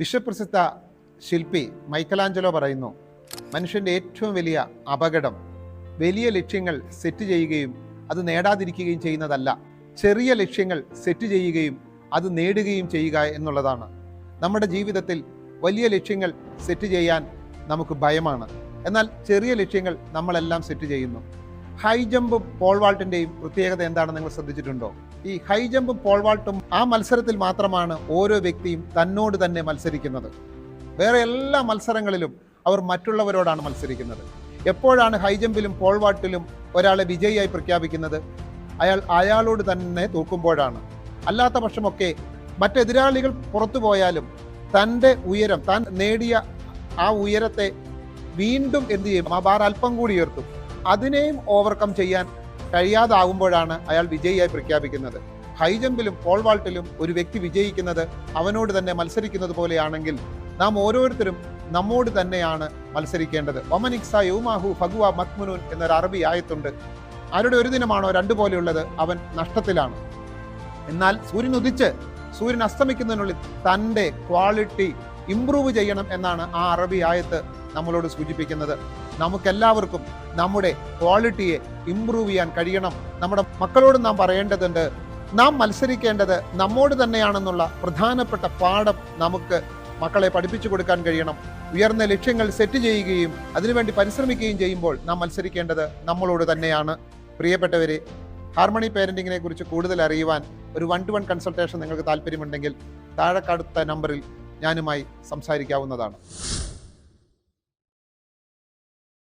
വിശ്വപ്രസിദ്ധ ശില്പി മൈക്കലാഞ്ചലോ പറയുന്നു, മനുഷ്യൻ്റെ ഏറ്റവും വലിയ അപകടം വലിയ ലക്ഷ്യങ്ങൾ സെറ്റ് ചെയ്യുകയും അത് നേടാതിരിക്കുകയും ചെയ്യുന്നതല്ല, ചെറിയ ലക്ഷ്യങ്ങൾ സെറ്റ് ചെയ്യുകയും അത് നേടുകയും ചെയ്യുക എന്നുള്ളതാണ്. നമ്മുടെ ജീവിതത്തിൽ വലിയ ലക്ഷ്യങ്ങൾ സെറ്റ് ചെയ്യാൻ നമുക്ക് ഭയമാണ്, എന്നാൽ ചെറിയ ലക്ഷ്യങ്ങൾ നമ്മളെല്ലാം സെറ്റ് ചെയ്യുന്നു. ഹൈ ജമ്പും പോൾ വാൾട്ടിൻ്റെയും പ്രത്യേകത എന്താണെന്ന് നിങ്ങൾ ശ്രദ്ധിച്ചിട്ടുണ്ടോ? ഈ ഹൈ ജമ്പും പോൾ വാൾട്ടും ആ മത്സരത്തിൽ മാത്രമാണ് ഓരോ വ്യക്തിയും തന്നോട് തന്നെ മത്സരിക്കുന്നത്. വേറെ എല്ലാ മത്സരങ്ങളിലും അവർ മറ്റുള്ളവരോടാണ് മത്സരിക്കുന്നത്. എപ്പോഴാണ് ഹൈ ജമ്പിലും പോൾ വാൾട്ടിലും ഒരാളെ വിജയിയായി പ്രഖ്യാപിക്കുന്നത്? അയാളോട് തന്നെ തോക്കുമ്പോഴാണ്. അല്ലാത്ത പക്ഷമൊക്കെ മറ്റെതിരാളികൾ പുറത്തു പോയാലും തൻ്റെ ഉയരം, താൻ നേടിയ ആ ഉയരത്തെ വീണ്ടും എന്ത് ചെയ്യും? ആ ബാർ അല്പം കൂടി ഉയർത്തും. അതിനെയും ഓവർകം ചെയ്യാൻ കഴിയാതാകുമ്പോഴാണ് അയാൾ വിജയിയായി പ്രഖ്യാപിക്കുന്നത്. ഹൈ ജമ്പിലും പോൾ വാൾട്ടിലും ഒരു വ്യക്തി വിജയിക്കുന്നത് അവനോട് തന്നെ മത്സരിക്കുന്നത് പോലെയാണെങ്കിൽ നാം ഓരോരുത്തരും നമ്മോട് തന്നെയാണ് മത്സരിക്കേണ്ടത്. ഒമനിക്സ യൗമാഹു ഫഗ്വ മക്മുനൂൻ എന്നൊരു അറബി ആയത്തുണ്ട്. ആരുടെ ഒരു ദിനമാണോ രണ്ടു പോലെയുള്ളത് അവൻ നഷ്ടത്തിലാണ്. എന്നാൽ സൂര്യൻ ഉദിച്ച് സൂര്യൻ അസ്തമിക്കുന്നതിനുള്ളിൽ തൻ്റെ ക്വാളിറ്റി ഇംപ്രൂവ് ചെയ്യണം എന്നാണ് ആ അറബി ആയത്ത് നമ്മളോട് സൂചിപ്പിക്കുന്നത്. നമുക്കെല്ലാവർക്കും നമ്മുടെ ക്വാളിറ്റിയെ ഇംപ്രൂവ് ചെയ്യാൻ കഴിയണം. നമ്മുടെ മക്കളോട് നാം പറയേണ്ടതുണ്ട്, നാം മത്സരിക്കേണ്ടത് നമ്മോട് തന്നെയാണെന്നുള്ള പ്രധാനപ്പെട്ട പാഠം നമുക്ക് മക്കളെ പഠിപ്പിച്ചു കൊടുക്കാൻ കഴിയണം. ഉയർന്ന ലക്ഷ്യങ്ങൾ സെറ്റ് ചെയ്യുകയും അതിനുവേണ്ടി പരിശ്രമിക്കുകയും ചെയ്യുമ്പോൾ നാം മത്സരിക്കേണ്ടത് നമ്മളോട് തന്നെയാണ്. പ്രിയപ്പെട്ടവരെ, ഹാർമണി പേരൻറ്റിങ്ങിനെ കുറിച്ച് കൂടുതൽ അറിയുവാൻ ഒരു 1-to-1 കൺസൾട്ടേഷൻ നിങ്ങൾക്ക് താല്പര്യമുണ്ടെങ്കിൽ താഴെ അടുത്ത നമ്പറിൽ ഞാനുമായി സംസാരിക്കാവുന്നതാണ്.